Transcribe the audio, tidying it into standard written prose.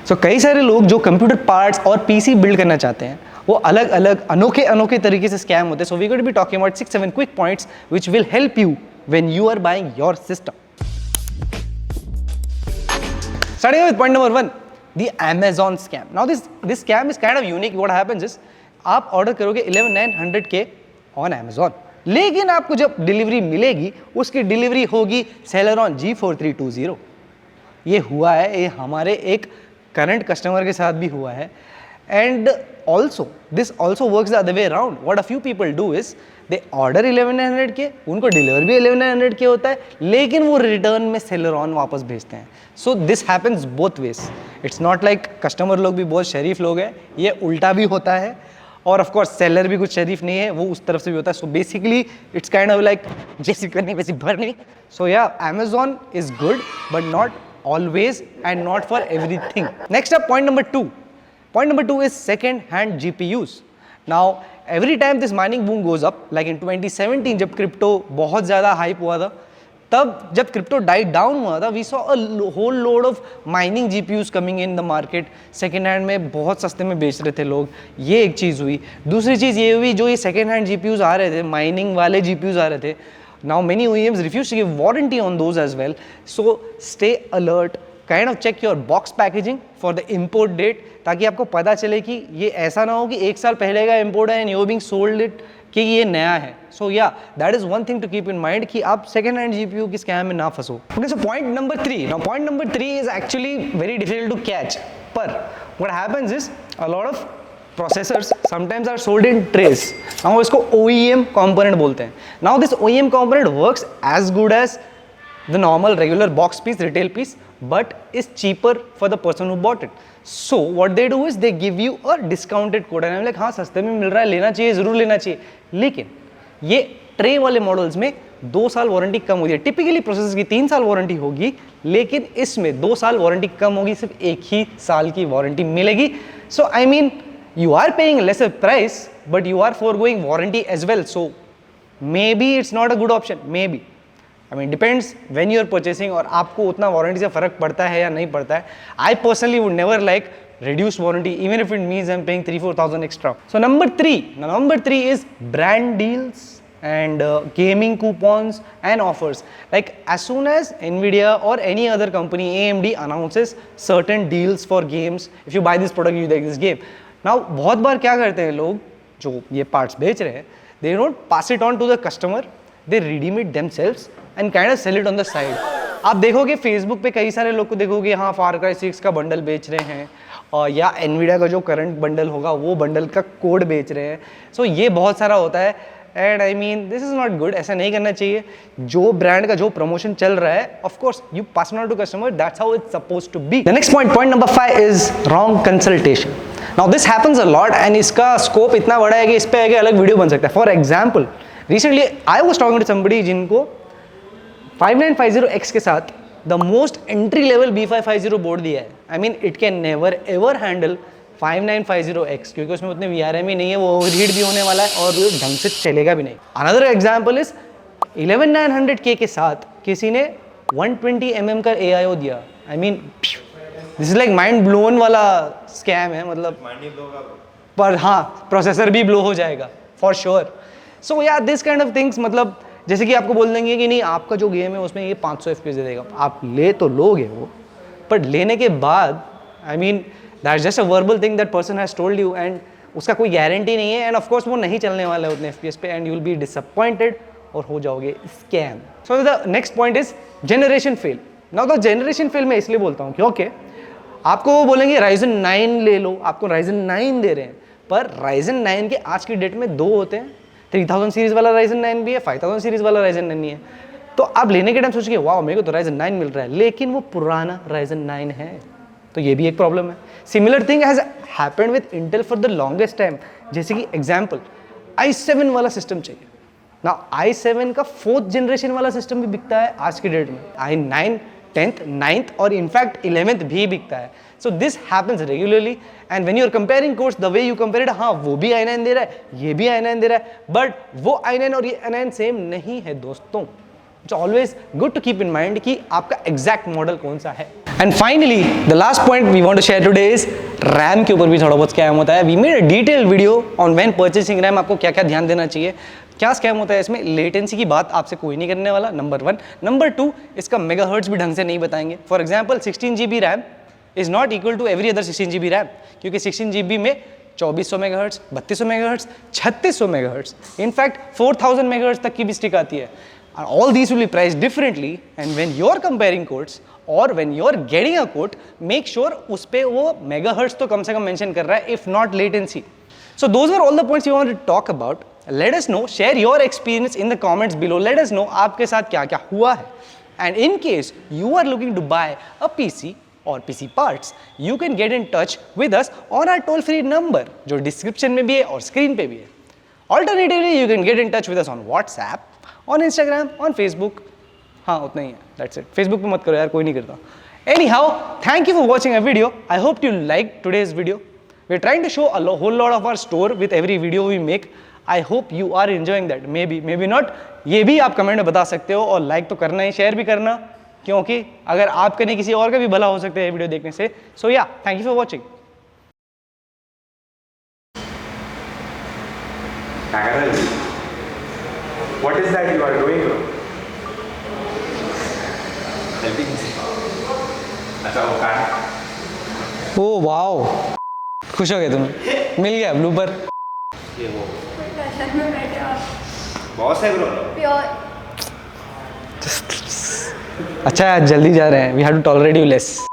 सो कई सारे लोग जो कंप्यूटर पार्ट्स और पीसी बिल्ड करना चाहते हैं वो अलग अलग अनोखे तरीके से स्कैम होते हैं. So we going to be talking about 6-7 quick points which will help you when you are buying your system. Starting with point number 1, the Amazon scam. Now this scam is kind of unique. What happens is आप order करोगे 11,900 on Amazon, लेकिन आपको जब delivery मिलेगी उसकी delivery होगी Celeron G4320. ये हुआ है, ये हमारे एक करंट कस्टमर के साथ भी हुआ है. And also this also works the other way around. What a few people do is they order 11,900 उनको डिलीवर भी 11,900 होता है, लेकिन वो रिटर्न में Celeron वापस भेजते हैं. So this happens both ways. It's not like customer लोग भी बहुत शरीफ लोग हैं, ये उल्टा भी होता है. और ऑफ कोर्स सेलर भी कुछ शरीफ नहीं है, वो उस तरफ से भी होता है. So basically it's kind of like जैसे करनी वैसे भरनी. सो या Amazon is good but not always and not for everything. Next up, point number 2. Point number 2 is second hand GPUs. Now every time this mining boom goes up, like in 2017 जब crypto बहुत ज़्यादा hype हुआ था, तब जब crypto died down हुआ था, we saw a whole load of mining GPUs coming in the market. Second hand में बहुत सस्ते में बेच रहे थे लोग, ये एक चीज़ हुई. दूसरी चीज़ ये हुई, जो ये सेकेंड हैंड GPUs आ रहे थे, माइनिंग वाले GPUs आ रहे थे, now many OEMs refuse to give warranty on those as well. So stay alert, kind of check your box packaging for the import date, ताकि आपको पता चले कि ये ऐसा ना हो कि एक साल पहले का import है and you're being sold it कि ये नया है. So yeah, that is one thing to keep in mind कि आप second hand GPU की scam में ना फंसो. Okay, so point number 3. Now point number 3 is actually very difficult to catch. पर what happens is a lot of processors sometimes are sold in trays. Now इसको OEM component बोलते हैं. Now this OEM component works as good as the normal regular box piece, retail piece, but is cheaper for the person who bought it. So what they do is they give you a discounted code and I'm like हाँ सस्ते में मिल रहा है, लेना चाहिए, ज़रूर लेना चाहिए. लेकिन ये ट्रे वाले मॉडल्स में 2 साल वारंटी कम होती है. टिपिकली प्रोसेसर की 3 साल वारंटी होगी, लेकिन इसमें 2 साल वारंटी कम होगी, सिर्फ 1 ही साल की वारंटी मिलेगी. So I mean you are paying lesser price but you are foregoing warranty as well, so maybe it's not a good option. Maybe, I mean depends when you are purchasing और आपको उतना warranty से फर्क पड़ता है या नहीं पड़ता है. I personally would never like reduced warranty even if it means I'm paying 3,000-4,000 extra. So number 3 is brand deals and gaming coupons and offers. Like as soon as Nvidia or any other company, AMD announces certain deals for games, if you buy this product you get this game. Now बहुत बार क्या करते हैं लोग जो ये parts बेच रहे हैं, they don't pass it on to the customer, they redeem it themselves and kind of sell it on the side. आप देखोगे फेसबुक पे कई सारे लोग को देखोगे हाँ Far Cry 6 का बंडल बेच रहे हैं, और या Nvidia का जो करंट बंडल होगा वो बंडल का कोड बेच रहे हैं. सो ये बहुत सारा होता है and I mean this is not good. ऐसा नहीं करना चाहिए. जो ब्रांड का जो प्रमोशन चल रहा है of course you pass on to customer, that's how it's supposed to be. The next point number 5 is wrong consultation. Now this happens a lot and इसका स्कोप इतना बड़ा है कि इस पे आगे अलग वीडियो बन सकता है. For example recently I was talking to somebody जिनको 5950X के साथ the most entry level B550 board दिया है. I mean it can never ever handle 5950X क्योंकि उसमें उतने VRM ही नहीं है, वो ओवरहीट भी होने वाला है और वो ढंग से चलेगा भी नहीं. अनदर एग्जांपल इज 11900K के साथ किसी ने 120mm का AIO दिया. I mean this is like mind blown वाला स्कैम है. मतलब पर हाँ प्रोसेसर भी ब्लो हो जाएगा फॉर श्योर. सो या दिस काइंड ऑफ थिंग्स, मतलब जैसे कि आपको बोल देंगे कि नहीं आपका जो गेम है उसमें ये 500 FPS दे देगा. आप ले तो लोगे वो, बट लेने के बाद I mean that's just a verbal thing that person has told you and उसका कोई गारंटी नहीं है एंड ऑफ कोर्स वो नहीं चलने वाला है उतने FPS पे and you will be disappointed और हो जाओगे scam. So the next point is generation fail. Now the generation fail मैं इसलिए बोलता हूँ क्योंकि आपको वो बोलेंगे Ryzen 9 ले लो, आपको Ryzen 9 दे रहे हैं, पर Ryzen 9 के आज की डेट में 2 होते हैं. 3000 सीरीज वाला Ryzen 9 भी है, 5000 सीरीज वाला Ryzen 9 नहीं है. तो आप लेने के टाइम सोचिए वाह मेरे को तो Ryzen 9 मिल रहा है, लेकिन वो पुराना Ryzen 9 है, तो ये भी एक प्रॉब्लम है. Similar thing has happened with Intel for the longest time. जैसे कि एग्जांपल i7 वाला सिस्टम चाहिए ना, i7 का 4th जनरेशन वाला सिस्टम भी बिकता है आज की डेट में. i9 10th 9th और इनफैक्ट 11th भी बिकता है. So this happens regularly and when you are comparing cores the way you compare it, हाँ वो भी i9 दे रहा है, ये भी i9 दे रहा है, बट वो i9 और ये i9 सेम नहीं है दोस्तों. It's always good to keep in mind कि आपका एग्जैक्ट मॉडल कौन सा है. And finally the last point we want to share today is RAM के ऊपर भी थोड़ा बहुत स्कैम होता है. We made a detailed video on when purchasing RAM, आपको क्या क्या ध्यान देना चाहिए, क्या स्कैम होता है इसमें. लेटेंसी की बात आपसे कोई नहीं करने वाला, नंबर 1. नंबर 2, इसका मेगाहर्ट्ज भी ढंग से नहीं बताएंगे. For example 16 GB RAM is not equal to every other 16 GB RAM, क्योंकि 16 GB में 2400 megahertz, 3200 megahertz, 3600 megahertz, in fact 4000 megahertz तक की भी स्टिक आती है. All these will be priced differently, and when you're comparing quotes or when you're getting a quote, make sure उस पे वो megahertz तो कम से कम mention कर रहा है, if not latency. So those were all the points we wanted to talk about. Let us know, share your experience in the comments below. Let us know आपके साथ क्या क्या हुआ है. And in case you are looking to buy a PC or PC parts, you can get in touch with us on our toll-free number, जो description में भी है और screen पे भी है. Alternatively, you can get in touch with us on WhatsApp, on Instagram, on Facebook. हाँ उतना ही है, that's it. Facebook पे मत करो यार, कोई नहीं करता. Anyhow, thank you for watching our video. I hope you liked today's video. We're trying to show a whole lot of our store with every video we make. I hope you are enjoying that. Maybe not. ये भी आप comment में बता सकते हो, और like तो करना ही, शेयर भी करना, क्योंकि अगर आपका नहीं किसी और का भी भला हो सकता है ये वीडियो देखने से. So yeah, thank you for watching. What is that you are doing, bro? Helping. अच्छा वो कार्ड. ओह वाओ, खुश हो गए तुम, मिल गया ब्लूपर. ये वो फैशन में बैठे आप बॉस है ब्रो. प्योर. अच्छा यार जल्दी जा रहे हैं, we have to tolerate you less.